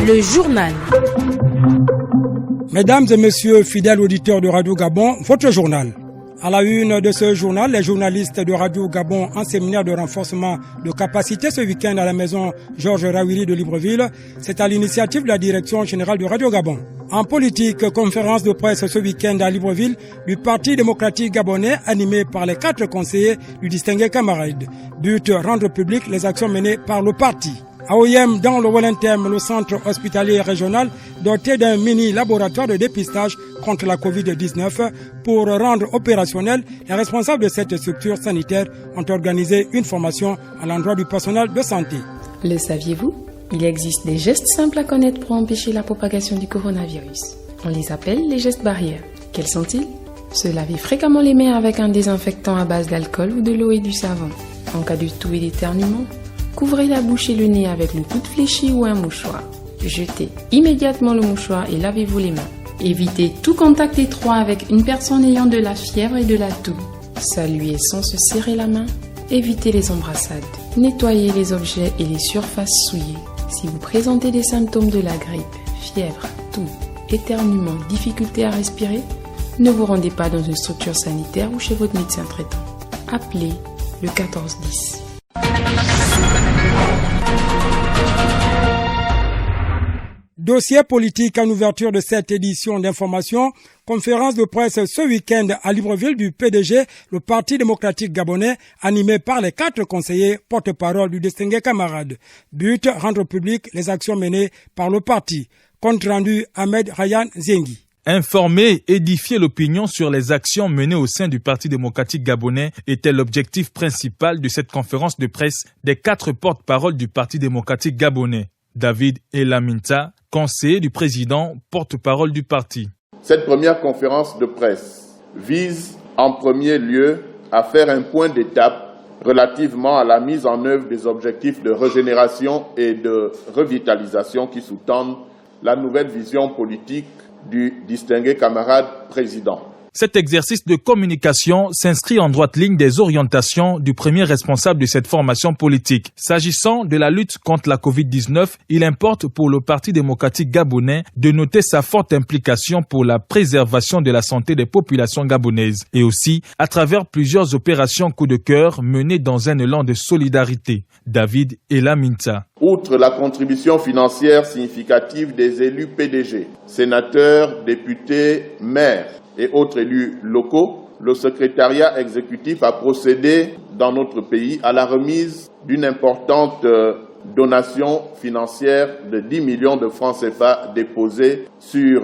Le journal. Mesdames et messieurs, fidèles auditeurs de Radio Gabon, votre journal. À la une de ce journal, les journalistes de Radio Gabon en séminaire de renforcement de capacité ce week-end à la maison Georges Rawiri de Libreville. C'est à l'initiative de la direction générale de Radio Gabon. En politique, conférence de presse ce week-end à Libreville du Parti démocratique gabonais animé par les 4 conseillers du distingué camarade. But, rendre public les actions menées par le parti. À Oyem, dans le Wellington, le centre hospitalier régional doté d'un mini laboratoire de dépistage contre la Covid-19 pour rendre opérationnel, les responsables de cette structure sanitaire ont organisé une formation à l'endroit du personnel de santé. Le saviez-vous ? Il existe des gestes simples à connaître pour empêcher la propagation du coronavirus. On les appelle les gestes barrières. Quels sont-ils ? Se laver fréquemment les mains avec un désinfectant à base d'alcool ou de l'eau et du savon. En cas de toux et d'éternuement, couvrez la bouche et le nez avec le coude fléchi ou un mouchoir. Jetez immédiatement le mouchoir et lavez-vous les mains. Évitez tout contact étroit avec une personne ayant de la fièvre et de la toux. Saluez sans se serrer la main. Évitez les embrassades. Nettoyez les objets et les surfaces souillées. Si vous présentez des symptômes de la grippe, fièvre, toux, éternuement, difficulté à respirer, ne vous rendez pas dans une structure sanitaire ou chez votre médecin traitant. Appelez le 1410. Dossier politique en ouverture de cette édition d'information. Conférence de presse ce week-end à Libreville du PDG, le Parti démocratique gabonais, animé par les 4 conseillers porte-parole du distingué camarade. But, rendre public les actions menées par le parti. Compte rendu Ahmed Ryan Zengi. Informer, édifier l'opinion sur les actions menées au sein du Parti démocratique gabonais était l'objectif principal de cette conférence de presse des 4 porte-paroles du Parti démocratique gabonais. David Elaminta, conseiller du président, porte-parole du parti. Cette première conférence de presse vise en premier lieu à faire un point d'étape relativement à la mise en œuvre des objectifs de régénération et de revitalisation qui sous-tendent la nouvelle vision politique du distingué camarade président. Cet exercice de communication s'inscrit en droite ligne des orientations du premier responsable de cette formation politique. S'agissant de la lutte contre la Covid-19, il importe pour le Parti démocratique gabonais de noter sa forte implication pour la préservation de la santé des populations gabonaises et aussi à travers plusieurs opérations coup de cœur menées dans un élan de solidarité. David Elaminta. Outre la contribution financière significative des élus PDG, sénateurs, députés, maires, et autres élus locaux, le secrétariat exécutif a procédé dans notre pays à la remise d'une importante donation financière de 10 millions de francs CFA déposés sur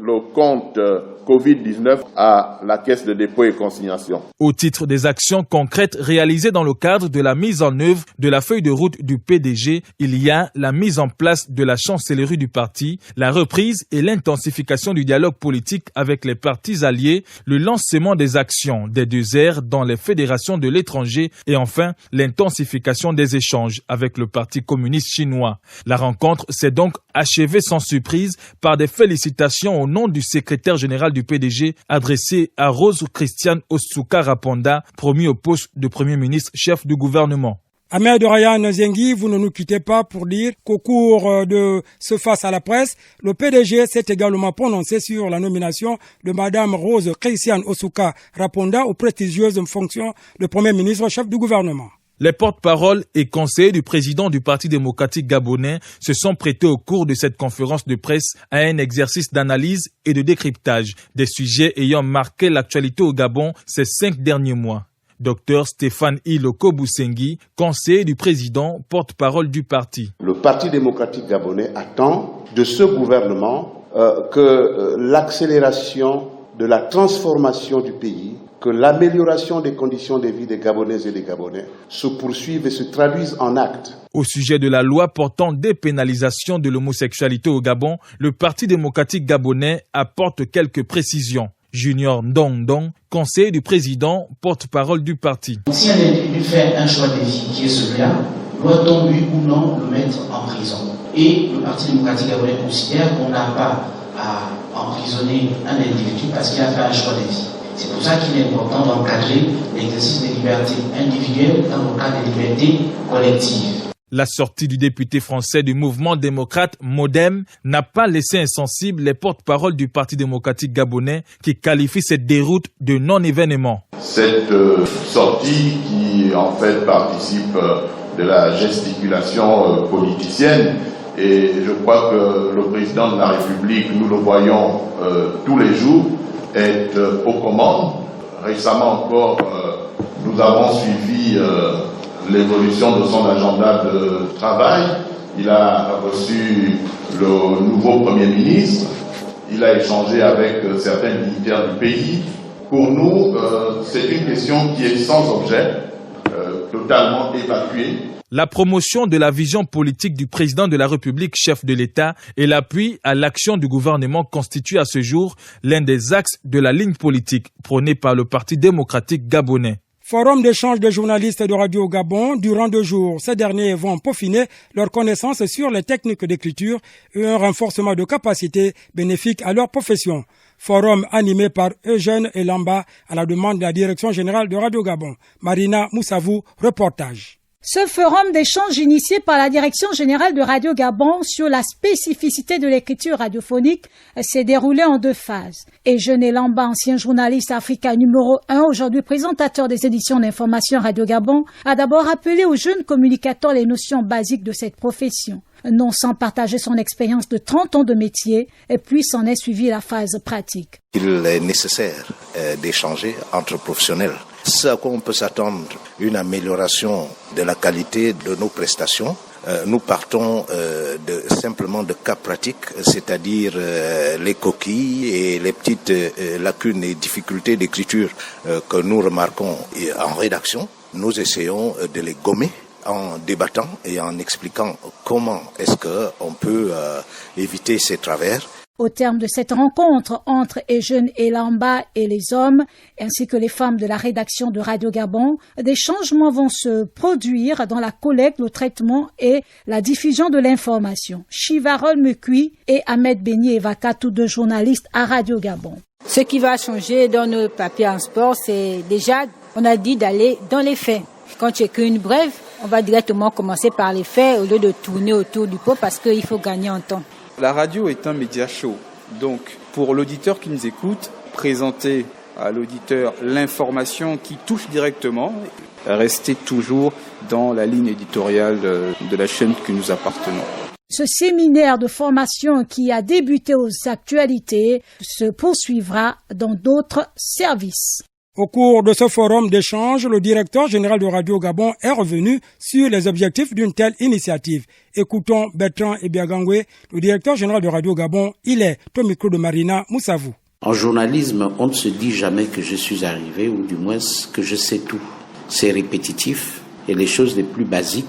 le compte Covid-19 à la Caisse de dépôt et consignation. Au titre des actions concrètes réalisées dans le cadre de la mise en œuvre de la feuille de route du PDG, il y a la mise en place de la chancellerie du parti, la reprise et l'intensification du dialogue politique avec les partis alliés, le lancement des actions des 2 aires dans les fédérations de l'étranger et enfin l'intensification des échanges avec le Parti communiste chinois. La rencontre s'est donc achevée sans surprise par des félicitations au nom du secrétaire général du PDG adressé à Rose Christiane Osuka Raponda, promu au poste de Premier ministre chef du gouvernement. Ahmed Ryan Zengi, vous ne nous quittez pas pour dire qu'au cours de ce face à la presse, le PDG s'est également prononcé sur la nomination de Madame Rose Christiane Osuka Raponda aux prestigieuses fonctions de Premier ministre chef du gouvernement. Les porte-paroles et conseillers du président du Parti démocratique gabonais se sont prêtés au cours de cette conférence de presse à un exercice d'analyse et de décryptage des sujets ayant marqué l'actualité au Gabon ces 5 derniers mois. Dr Stéphane Iloko Boussengi, conseiller du président, porte-parole du parti. Le Parti démocratique gabonais attend de ce gouvernement que l'accélération de la transformation du pays, que l'amélioration des conditions de vie des Gabonaises et des Gabonais se poursuive et se traduise en actes. Au sujet de la loi portant dépénalisation de l'homosexualité au Gabon, le Parti démocratique gabonais apporte quelques précisions. Junior Ndong, conseiller du président, porte-parole du parti. Si un individu fait un choix de vie qui est celui-là, doit-on lui ou non le mettre en prison? Et le Parti démocratique gabonais considère qu'on n'a pas à emprisonner un individu parce qu'il a fait un choix de vie. C'est pour ça qu'il est important d'encadrer l'exercice des libertés individuelles dans le cadre des libertés collectives. La sortie du député français du mouvement démocrate MODEM n'a pas laissé insensibles les porte-paroles du Parti démocratique gabonais qui qualifient cette déroute de non-événement. Cette sortie qui en fait participe de la gesticulation politicienne, et je crois que le président de la République, nous le voyons tous les jours, est aux commandes. Récemment encore, nous avons suivi l'évolution de son agenda de travail. Il a reçu le nouveau Premier ministre. Il a échangé avec certains dignitaires du pays. Pour nous, c'est une question qui est sans objet, totalement évacuée. La promotion de la vision politique du président de la République, chef de l'État, et l'appui à l'action du gouvernement constituent à ce jour l'un des axes de la ligne politique prônée par le Parti démocratique gabonais. Forum d'échange de journalistes de Radio Gabon durant 2 jours. Ces derniers vont peaufiner leurs connaissances sur les techniques d'écriture et un renforcement de capacités bénéfiques à leur profession. Forum animé par Eugène Elamba à la demande de la Direction générale de Radio Gabon. Marina Moussavou, reportage. Ce forum d'échange initié par la Direction générale de Radio Gabon sur la spécificité de l'écriture radiophonique s'est déroulé en 2 phases. Eugène Elamba, ancien journaliste africain numéro 1, aujourd'hui présentateur des éditions d'information Radio Gabon, a d'abord rappelé aux jeunes communicateurs les notions basiques de cette profession. Non sans partager son expérience de 30 ans de métier, et puis s'en est suivi la phase pratique. Il est nécessaire d'échanger entre professionnels. Ce à quoi on peut s'attendre, une amélioration de la qualité de nos prestations. Nous partons simplement de cas pratiques, c'est-à-dire les coquilles et les petites lacunes et difficultés d'écriture que nous remarquons en rédaction. Nous essayons de les gommer en débattant et en expliquant comment est-ce qu'on peut éviter ces travers. Au terme de cette rencontre entre Eugène Elamba et les hommes, ainsi que les femmes de la rédaction de Radio Gabon, des changements vont se produire dans la collecte, le traitement et la diffusion de l'information. Chivarol Mekui et Ahmed Beni Evaka, tous 2 journalistes à Radio Gabon. Ce qui va changer dans nos papiers en sport, c'est déjà, on a dit d'aller dans les faits. Quand tu écris une brève, on va directement commencer par les faits au lieu de tourner autour du pot parce qu'il faut gagner en temps. La radio est un média chaud, donc pour l'auditeur qui nous écoute, présenter à l'auditeur l'information qui touche directement, rester toujours dans la ligne éditoriale de la chaîne que nous appartenons. Ce séminaire de formation qui a débuté aux actualités se poursuivra dans d'autres services. Au cours de ce forum d'échange, le directeur général de Radio Gabon est revenu sur les objectifs d'une telle initiative. Écoutons Bertrand Ebiagangwe, le directeur général de Radio Gabon. Il est au micro de Marina Moussavou. En journalisme, on ne se dit jamais que je suis arrivé, ou du moins que je sais tout. C'est répétitif et les choses les plus basiques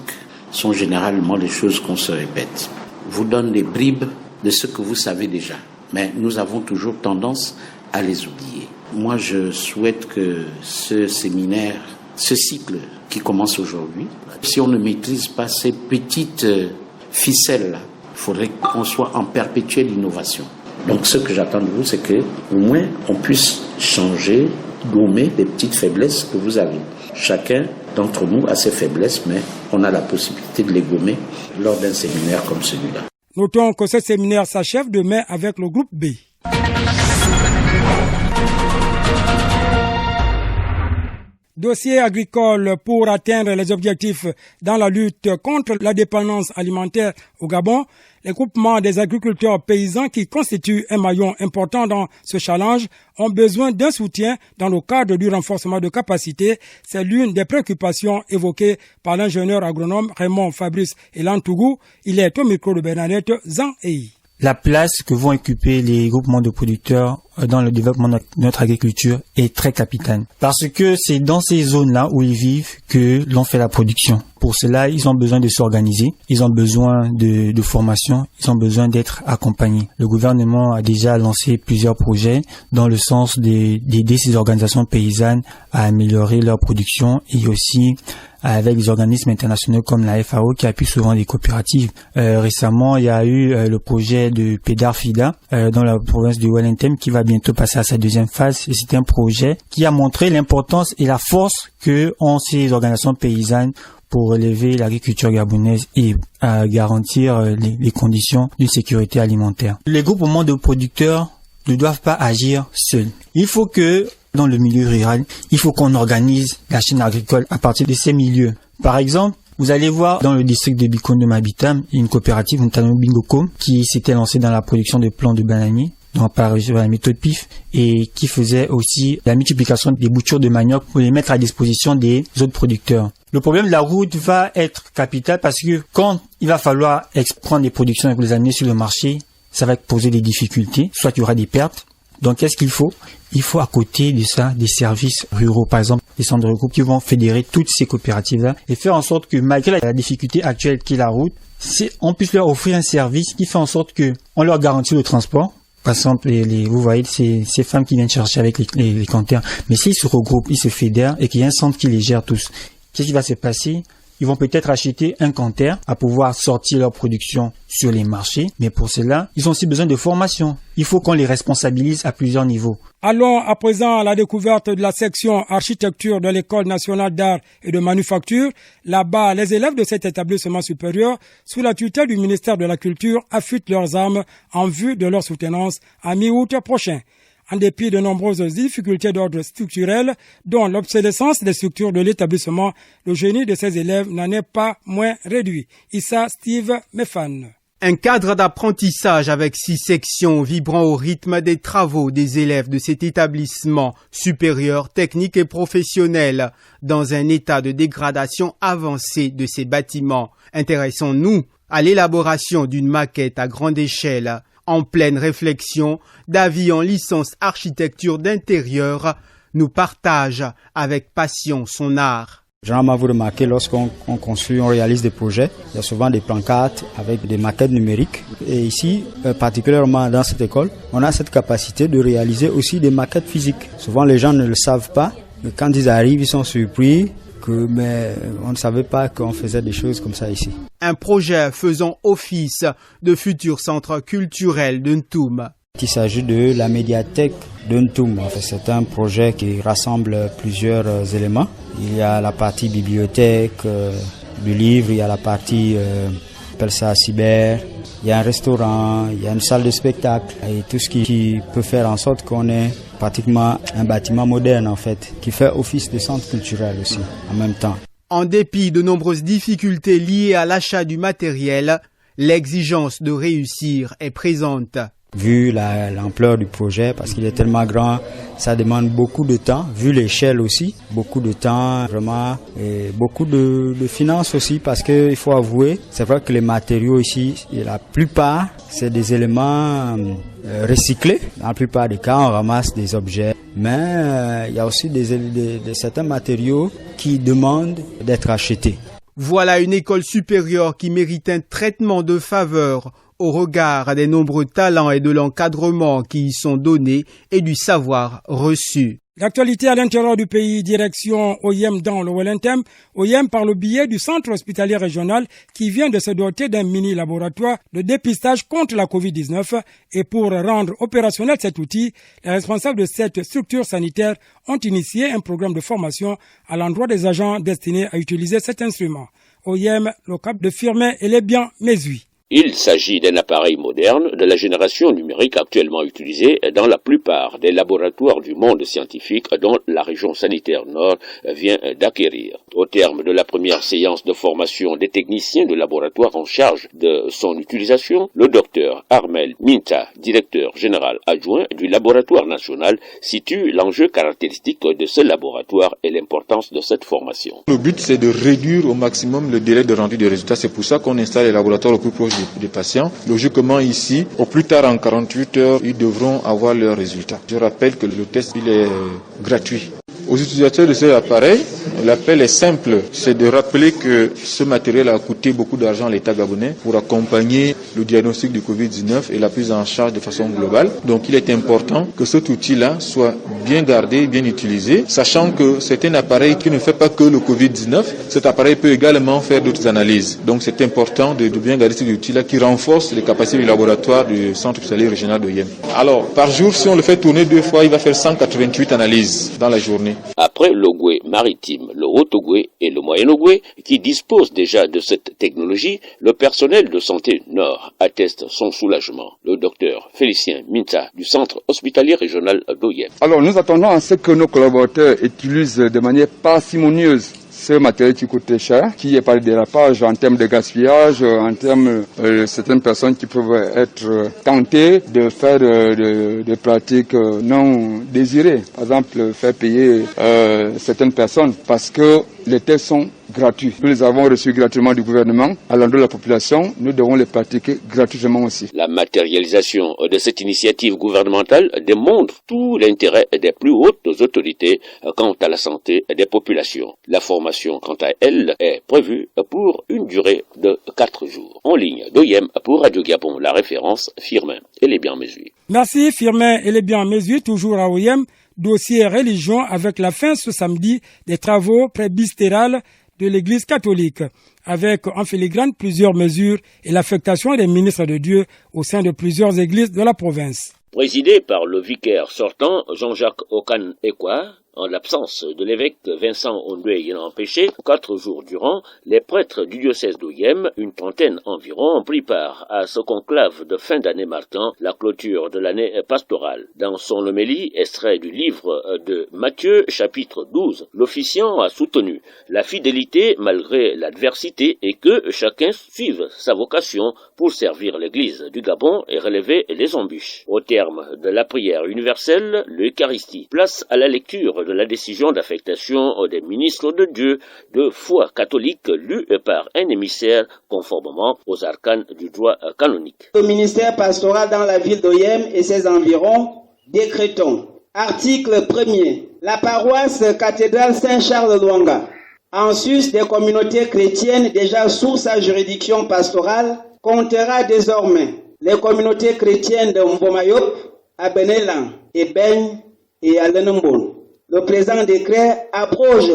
sont généralement les choses qu'on se répète. Vous donne des bribes de ce que vous savez déjà, mais nous avons toujours tendance à les oublier. Moi, je souhaite que ce séminaire, ce cycle qui commence aujourd'hui, si on ne maîtrise pas ces petites ficelles-là, il faudrait qu'on soit en perpétuelle innovation. Donc, ce que j'attends de vous, c'est que, au moins, on puisse changer, gommer les petites faiblesses que vous avez. Chacun d'entre nous a ses faiblesses, mais on a la possibilité de les gommer lors d'un séminaire comme celui-là. Notons que ce séminaire s'achève demain avec le groupe B. Dossier agricole pour atteindre les objectifs dans la lutte contre la dépendance alimentaire au Gabon. Les groupements des agriculteurs paysans qui constituent un maillon important dans ce challenge ont besoin d'un soutien dans le cadre du renforcement de capacités. C'est l'une des préoccupations évoquées par l'ingénieur agronome Raymond Fabrice Elantougou. Il est au micro de Bernadette Zan-Ei. La place que vont occuper les groupements de producteurs dans le développement de notre agriculture est très capitale. Parce que c'est dans ces zones-là où ils vivent que l'on fait la production. Pour cela, ils ont besoin de s'organiser, ils ont besoin de formation, ils ont besoin d'être accompagnés. Le gouvernement a déjà lancé plusieurs projets dans le sens d'aider ces organisations paysannes à améliorer leur production et aussi avec des organismes internationaux comme la FAO qui appuient souvent les coopératives. Récemment, il y a eu le projet de Pedar-Fida dans la province de Wellington qui va bientôt passer à sa 2e phase. Et c'est un projet qui a montré l'importance et la force que ont ces organisations paysannes pour relever l'agriculture gabonaise et garantir les conditions d'une sécurité alimentaire. Les groupements de producteurs ne doivent pas agir seuls. Il faut que, dans le milieu rural, il faut qu'on organise la chaîne agricole à partir de ces milieux. Par exemple, vous allez voir dans le district de Bikon de Mabitam, une coopérative, notamment Bingocom, qui s'était lancée dans la production de plants de bananiers, donc par la méthode PIF, et qui faisait aussi la multiplication des boutures de manioc pour les mettre à disposition des autres producteurs. Le problème de la route va être capital parce que quand il va falloir prendre des productions et les amener sur le marché, ça va poser des difficultés, soit il y aura des pertes. Donc qu'est-ce qu'il faut? Il faut à côté de ça des services ruraux, par exemple des centres de regroupe qui vont fédérer toutes ces coopératives-là et faire en sorte que malgré la difficulté actuelle qui est la route, on puisse leur offrir un service qui fait en sorte que on leur garantit le transport. Par exemple, vous voyez ces femmes qui viennent chercher avec les compteurs, mais s'ils se regroupent, ils se fédèrent et qu'il y a un centre qui les gère tous, qu'est-ce qui va se passer? Ils vont peut-être acheter un compteur à pouvoir sortir leur production sur les marchés, mais pour cela, ils ont aussi besoin de formation. Il faut qu'on les responsabilise à plusieurs niveaux. Allons à présent à la découverte de la section architecture de l'École nationale d'art et de manufacture. Là-bas, les élèves de cet établissement supérieur, sous la tutelle du ministère de la Culture, affûtent leurs armes en vue de leur soutenance à mi-août prochain. En dépit de nombreuses difficultés d'ordre structurel, dont l'obsolescence des structures de l'établissement, le génie de ces élèves n'en est pas moins réduit. Issa Steve Mefan. Un cadre d'apprentissage avec 6 sections vibrant au rythme des travaux des élèves de cet établissement supérieur, technique et professionnel dans un état de dégradation avancée de ces bâtiments. Intéressons-nous à l'élaboration d'une maquette à grande échelle. En pleine réflexion, David en licence architecture d'intérieur nous partage avec passion son art. Généralement, vous remarquez, lorsqu'on construit, on réalise des projets, il y a souvent des plancartes avec des maquettes numériques. Et ici, particulièrement dans cette école, on a cette capacité de réaliser aussi des maquettes physiques. Souvent, les gens ne le savent pas, mais quand ils arrivent, ils sont surpris. Mais on ne savait pas qu'on faisait des choses comme ça ici. Un projet faisant office de futur centre culturel de Ntoum. Il s'agit de la médiathèque de Ntoum. En fait, c'est un projet qui rassemble plusieurs éléments. Il y a la partie bibliothèque du livre, il y a la partie cyber, il y a un restaurant, il y a une salle de spectacle et tout ce qui peut faire en sorte qu'on ait pratiquement un bâtiment moderne en fait, qui fait office de centre culturel aussi en même temps. En dépit de nombreuses difficultés liées à l'achat du matériel, l'exigence de réussir est présente. Vu l'ampleur du projet, parce qu'il est tellement grand, ça demande beaucoup de temps, vu l'échelle aussi, beaucoup de temps vraiment, et beaucoup de finances aussi, parce qu'il faut avouer, c'est vrai que les matériaux ici, la plupart, c'est des éléments recyclés. Dans la plupart des cas, on ramasse des objets, mais il y a aussi certains matériaux qui demandent d'être achetés. Voilà une école supérieure qui mérite un traitement de faveur au regard des nombreux talents et de l'encadrement qui y sont donnés et du savoir reçu. L'actualité à l'intérieur du pays, direction OIM dans le Wellington. OIM par le biais du centre hospitalier régional qui vient de se doter d'un mini-laboratoire de dépistage contre la Covid-19. Et pour rendre opérationnel cet outil, les responsables de cette structure sanitaire ont initié un programme de formation à l'endroit des agents destinés à utiliser cet instrument. OIM, le cap de Firmin et les biens Mésuis. Il s'agit d'un appareil moderne de la génération numérique actuellement utilisé dans la plupart des laboratoires du monde scientifique dont la région sanitaire nord vient d'acquérir. Au terme de la première séance de formation des techniciens de laboratoire en charge de son utilisation, le docteur Armel Minta, directeur général adjoint du laboratoire national, situe l'enjeu caractéristique de ce laboratoire et l'importance de cette formation. Le but, c'est de réduire au maximum le délai de rendu des résultats. C'est pour ça qu'on installe les laboratoires au plus proche des patients. Logiquement ici, au plus tard en 48 heures, ils devront avoir leurs résultats. Je rappelle que le test il est gratuit. Aux utilisateurs de cet appareil, l'appel est simple, c'est de rappeler que ce matériel a coûté beaucoup d'argent à l'État gabonais pour accompagner le diagnostic du Covid-19 et la prise en charge de façon globale. Donc il est important que cet outil-là soit bien gardé, bien utilisé, sachant que c'est un appareil qui ne fait pas que le Covid-19, cet appareil peut également faire d'autres analyses. Donc c'est important de bien garder cet outil-là qui renforce les capacités du laboratoire du centre hospitalier régional de Yem. Alors par jour, si on le fait tourner 2 fois, il va faire 188 analyses dans la journée. Après l'Ogooué maritime, le Haut-Ogooué et le Moyen-Ogooué, qui disposent déjà de cette technologie, le personnel de santé Nord atteste son soulagement. Le docteur Félicien Minta du centre hospitalier régional d'Oyem. Alors nous attendons à ce que nos collaborateurs utilisent de manière parcimonieuse ce matériel qui coûte cher, qui est par le dérapage en termes de gaspillage, en termes de certaines personnes qui peuvent être tentées de faire des pratiques non désirées. Par exemple, faire payer certaines personnes parce que les tests sont gratuits. Nous les avons reçus gratuitement du gouvernement. À l'endroit de la population, nous devons les pratiquer gratuitement aussi. La matérialisation de cette initiative gouvernementale démontre tout l'intérêt des plus hautes autorités quant à la santé des populations. La formation, quant à elle, est prévue pour une durée de 4 jours. En ligne d'Oyem pour Radio Gabon, la référence Firmin et les Biens-Mésuis. Merci Firmin et les Biens-Mésuis, toujours à Oyem. Dossier religion avec la fin ce samedi des travaux presbytérales de l'Église catholique, avec en filigrane plusieurs mesures et l'affectation des ministres de Dieu au sein de plusieurs églises de la province. Présidé par le vicaire sortant Jean-Jacques Okan-Ekwa, en l'absence de l'évêque Vincent Ondoué ayant empêché, 4 jours durant, les prêtres du diocèse d'Oyem, une trentaine environ, ont pris part à ce conclave de fin d'année marquant la clôture de l'année pastorale. Dans son homélie, extrait du livre de Matthieu, chapitre 12, l'officiant a soutenu la fidélité malgré l'adversité et que chacun suive sa vocation pour servir l'Église du Gabon et relever les embûches. Au terme de la prière universelle, l'Eucharistie place à la lecture de la décision d'affectation des ministres de Dieu de foi catholique lue par un émissaire conformément aux arcanes du droit canonique. Le ministère pastoral dans la ville d'Oyem et ses environs, décrétons. Article 1er. La paroisse cathédrale Saint-Charles Luanga, en sus des communautés chrétiennes déjà sous sa juridiction pastorale, comptera désormais les communautés chrétiennes de Mbomayop, Abenelan, Ebeng et Alenembon. Le présent décret abroge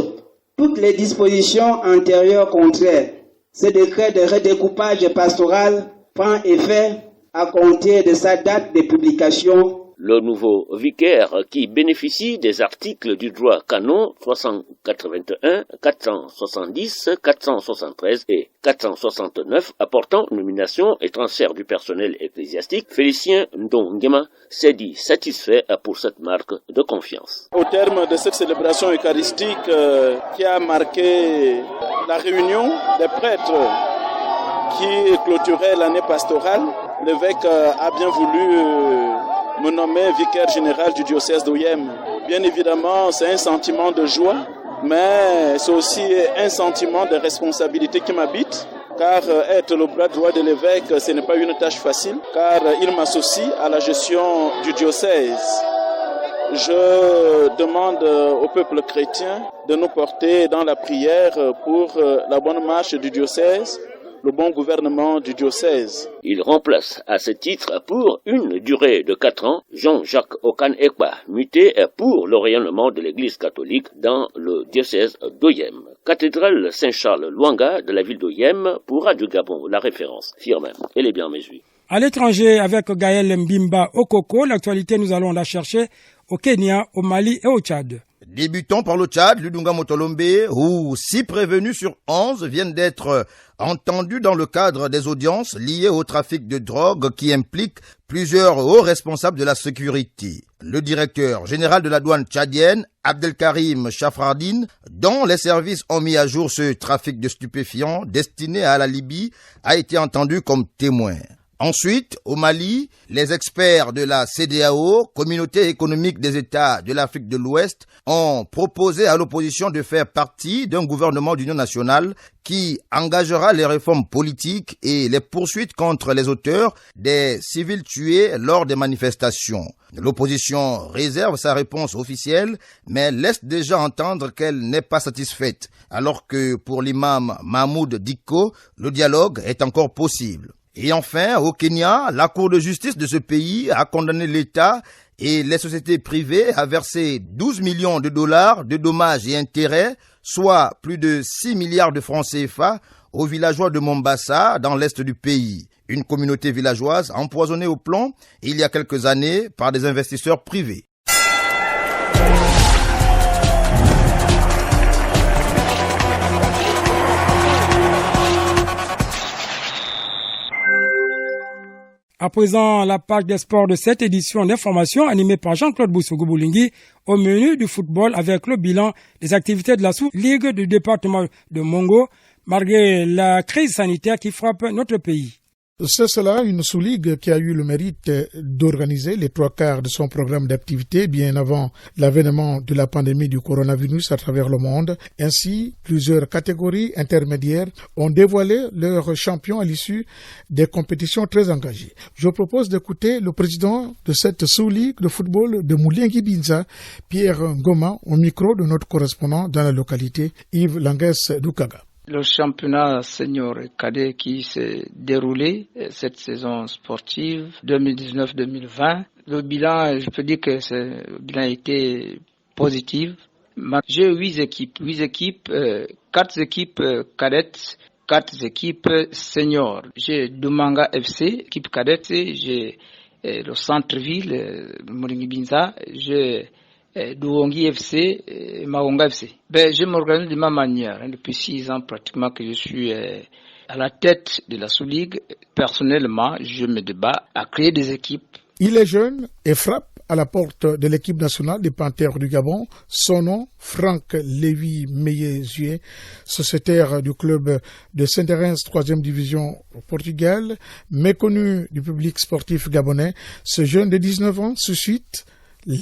toutes les dispositions antérieures contraires. Ce décret de redécoupage pastoral prend effet à compter de sa date de publication. Le nouveau vicaire qui bénéficie des articles du droit canon 381, 470, 473 et 469 apportant nomination et transfert du personnel ecclésiastique, Félicien Ndongema s'est dit satisfait pour cette marque de confiance. Au terme de cette célébration eucharistique qui a marqué la réunion des prêtres qui clôturait l'année pastorale, l'évêque a bien voulu me nommer vicaire général du diocèse d'Oyem. Bien évidemment, c'est un sentiment de joie, mais c'est aussi un sentiment de responsabilité qui m'habite, car être le bras droit de l'évêque, ce n'est pas une tâche facile, car il m'associe à la gestion du diocèse. Je demande au peuple chrétien de nous porter dans la prière pour la bonne marche du diocèse, le bon gouvernement du diocèse. Il remplace à ce titre pour une durée de 4 ans Jean-Jacques Okan-Ekwa, muté pour le rayonnement de l'Église catholique dans le diocèse d'Oyem. Cathédrale Saint-Charles Luanga de la ville d'Oyem pour Radio Gabon, la référence Firmin et les Biens-Mésuis. À l'étranger, avec Gaël Mbimba Okoko, l'actualité nous allons la chercher au Kenya, au Mali et au Tchad. Débutons par le Tchad, Ludunga Motolombe, où 6 prévenus sur 11 viennent d'être entendus dans le cadre des audiences liées au trafic de drogue qui impliquent plusieurs hauts responsables de la sécurité. Le directeur général de la douane tchadienne, Abdelkarim Chafrardine, dont les services ont mis à jour ce trafic de stupéfiants destiné à la Libye, a été entendu comme témoin. Ensuite, au Mali, les experts de la CEDEAO, Communauté économique des États de l'Afrique de l'Ouest, ont proposé à l'opposition de faire partie d'un gouvernement d'union nationale qui engagera les réformes politiques et les poursuites contre les auteurs des civils tués lors des manifestations. L'opposition réserve sa réponse officielle, mais laisse déjà entendre qu'elle n'est pas satisfaite, alors que pour l'imam Mahmoud Dikko, le dialogue est encore possible. Et enfin, au Kenya, la Cour de justice de ce pays a condamné l'État et les sociétés privées à verser 12 millions de dollars de dommages et intérêts, soit plus de 6 milliards de francs CFA, aux villageois de Mombasa, dans l'est du pays. Une communauté villageoise empoisonnée au plomb il y a quelques années par des investisseurs privés. À présent, la page des sports de cette édition d'information animée par Jean-Claude Boussougu-Boulingui au menu du football avec le bilan des activités de la sous-ligue du département de Mongo malgré la crise sanitaire qui frappe notre pays. C'est cela, une sous-ligue qui a eu le mérite d'organiser les 3/4 de son programme d'activité bien avant l'avènement de la pandémie du coronavirus à travers le monde. Ainsi, plusieurs catégories intermédiaires ont dévoilé leurs champions à l'issue des compétitions très engagées. Je propose d'écouter le président de cette sous-ligue de football de Mouliengui Binza, Pierre Ngoma, au micro de notre correspondant dans la localité, Yves Languès Doukaga. Le championnat senior et cadet qui s'est déroulé cette saison sportive 2019-2020, le bilan, je peux dire que le bilan a été positif. J'ai 8 équipes, 4 équipes cadettes, 4 équipes seniors. J'ai Dumanga FC, équipe cadette, j'ai le centre-ville, Mouliengui Binza, j'ai Douongi FC et Maonga FC. Je m'organise de ma manière. Depuis 6 ans pratiquement que je suis à la tête de la sous-ligue. Personnellement, je me débat à créer des équipes. Il est jeune et frappe à la porte de l'équipe nationale des Panthères du Gabon. Son nom, Franck Lévy Meillet-Zué, sociétaire du club de Saint-Hérens 3e division au Portugal, méconnu du public sportif gabonais. Ce jeune de 19 ans suscite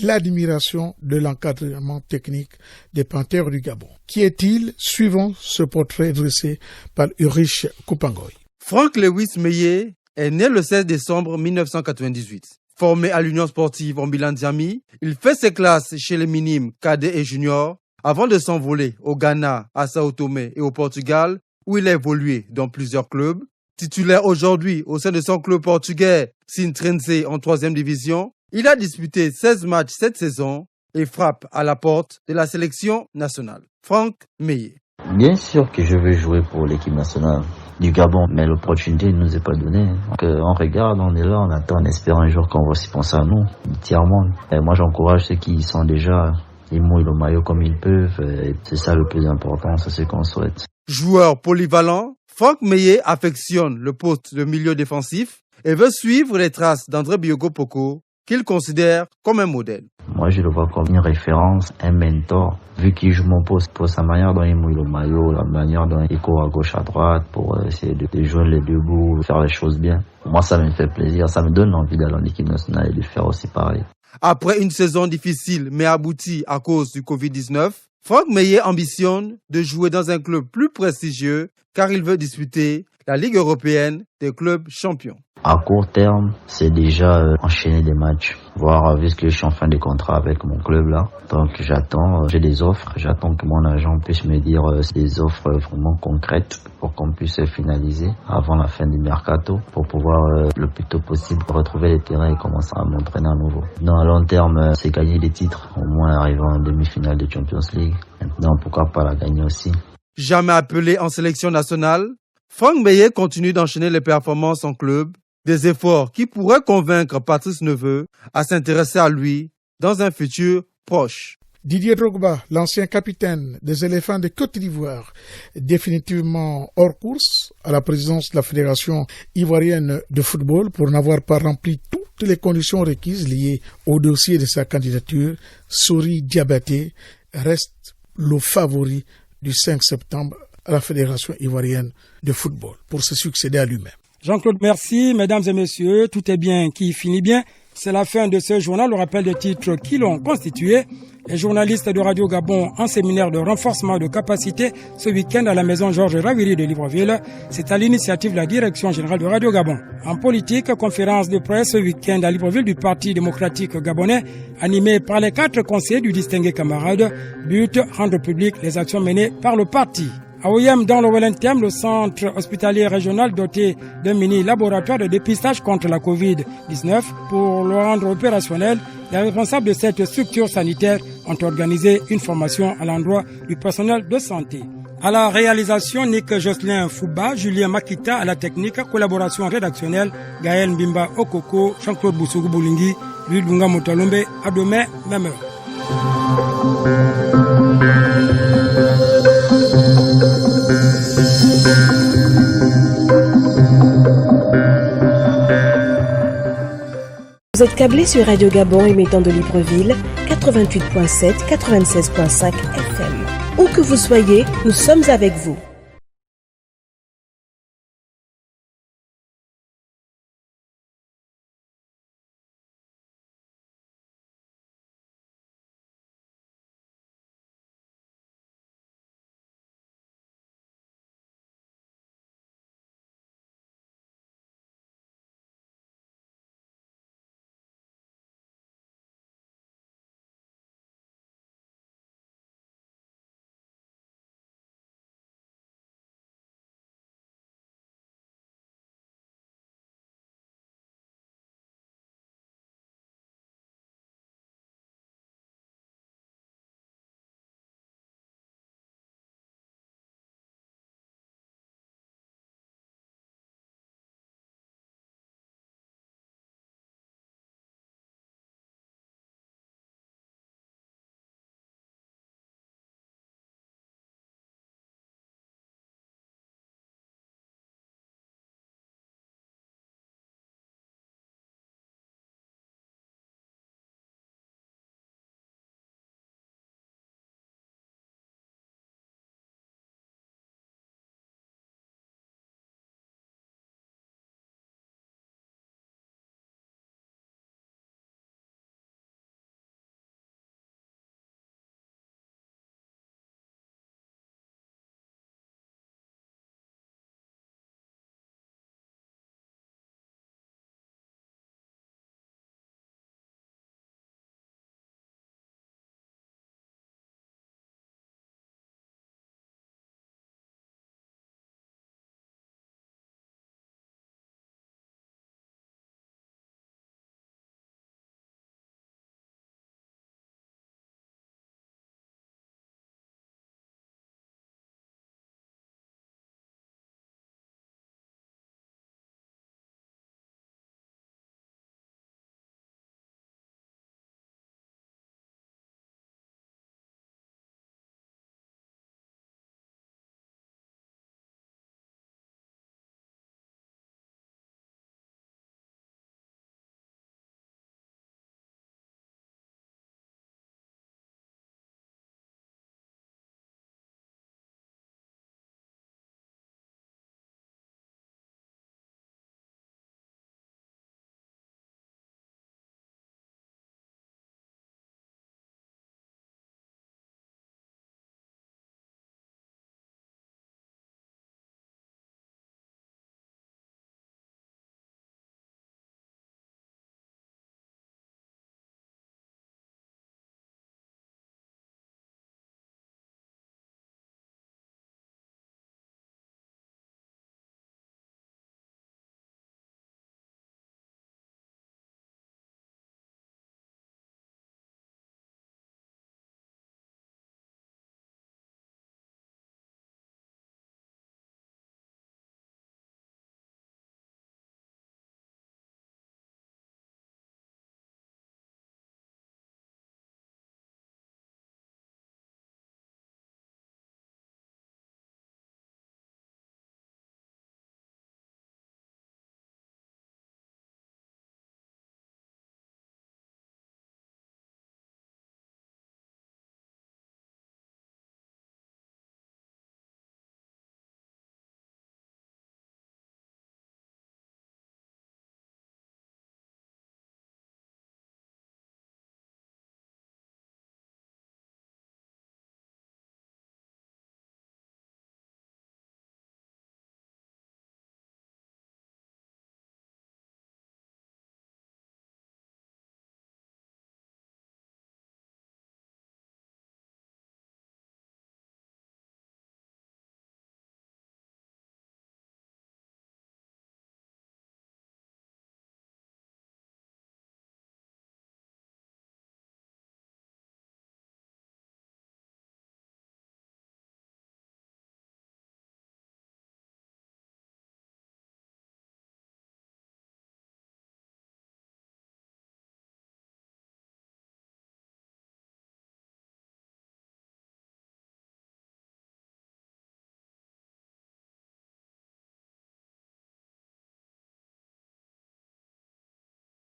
l'admiration de l'encadrement technique des Panthères du Gabon. Qui est-il? Suivant ce portrait dressé par Ulrich Kupangoy. Franck Lewis Meillet est né le 16 décembre 1998. Formé à l'Union sportive Ombilandiami, il fait ses classes chez les minimes, cadets et juniors avant de s'envoler au Ghana, à Sao Tomé et au Portugal où il a évolué dans plusieurs clubs. Titulaire aujourd'hui au sein de son club portugais, Sintrense en 3e division, il a disputé 16 matchs cette saison et frappe à la porte de la sélection nationale. Franck Meillet. Bien sûr que je veux jouer pour l'équipe nationale du Gabon, mais l'opportunité ne nous est pas donnée. Donc, on regarde, on est là, on attend, on espère un jour qu'on va aussi penser à nous, tiers-monde. Et moi, j'encourage ceux qui sont déjà, ils mouillent le maillot comme ils peuvent. Et c'est ça le plus important, c'est ce qu'on souhaite. Joueur polyvalent, Franck Meillet affectionne le poste de milieu défensif et veut suivre les traces d'André Biogo Poko, qu'il considère comme un modèle. Moi, je le vois comme une référence, un mentor, vu qu'il joue mon poste pour sa manière dont il mouille le maillot, la manière dont il court à gauche, à droite, pour essayer de jouer les deux bouts, faire les choses bien. Moi, ça me fait plaisir, ça me donne envie d'aller en équipe nationale et de faire aussi pareil. Après une saison difficile, mais aboutie à cause du Covid-19, Franck Meillet ambitionne de jouer dans un club plus prestigieux, car il veut disputer la Ligue européenne des clubs champions. À court terme, c'est déjà enchaîner des matchs, voir vu que je suis en fin de contrat avec mon club là. Donc j'attends, j'ai des offres, j'attends que mon agent puisse me dire des offres vraiment concrètes pour qu'on puisse finaliser avant la fin du mercato pour pouvoir le plus tôt possible retrouver les terrains et commencer à m'entraîner à nouveau. Dans le long terme, c'est gagner des titres, au moins arriver en demi-finale de Champions League. Maintenant, pourquoi pas la gagner aussi. Jamais appelé en sélection nationale, Franck Meillet continue d'enchaîner les performances en club. Des efforts qui pourraient convaincre Patrice Neveu à s'intéresser à lui dans un futur proche. Didier Drogba, l'ancien capitaine des éléphants de Côte d'Ivoire, définitivement hors course à la présidence de la Fédération ivoirienne de football pour n'avoir pas rempli toutes les conditions requises liées au dossier de sa candidature, Sori Diabaté reste le favori du 5 septembre à la Fédération ivoirienne de football pour se succéder à lui-même. Jean-Claude, merci. Mesdames et messieurs, tout est bien qui finit bien. C'est la fin de ce journal. Le rappel des titres qui l'ont constitué. Les journalistes de Radio Gabon en séminaire de renforcement de capacité ce week-end à la maison Georges Rawiri de Libreville. C'est à l'initiative de la direction générale de Radio Gabon. En politique, conférence de presse ce week-end à Libreville du Parti démocratique gabonais, animée par les 4 conseillers du distingué camarade. But, rendre public les actions menées par le parti. À Oyem, dans le Wellington, le centre hospitalier régional doté d'un mini-laboratoire de dépistage contre la Covid-19. Pour le rendre opérationnel, les responsables de cette structure sanitaire ont organisé une formation à l'endroit du personnel de santé. À la réalisation, Nick Jocelyn Fouba, Julien Makita à la technique, collaboration rédactionnelle, Gaël Mbimba Okoko, Jean-Claude Boussougu-Boulingui, Louis Dunga Motolombe. À demain, même heure. Vous êtes câblé sur Radio Gabon émettant de Libreville, 88.7, 96.5 FM. Où que vous soyez, nous sommes avec vous.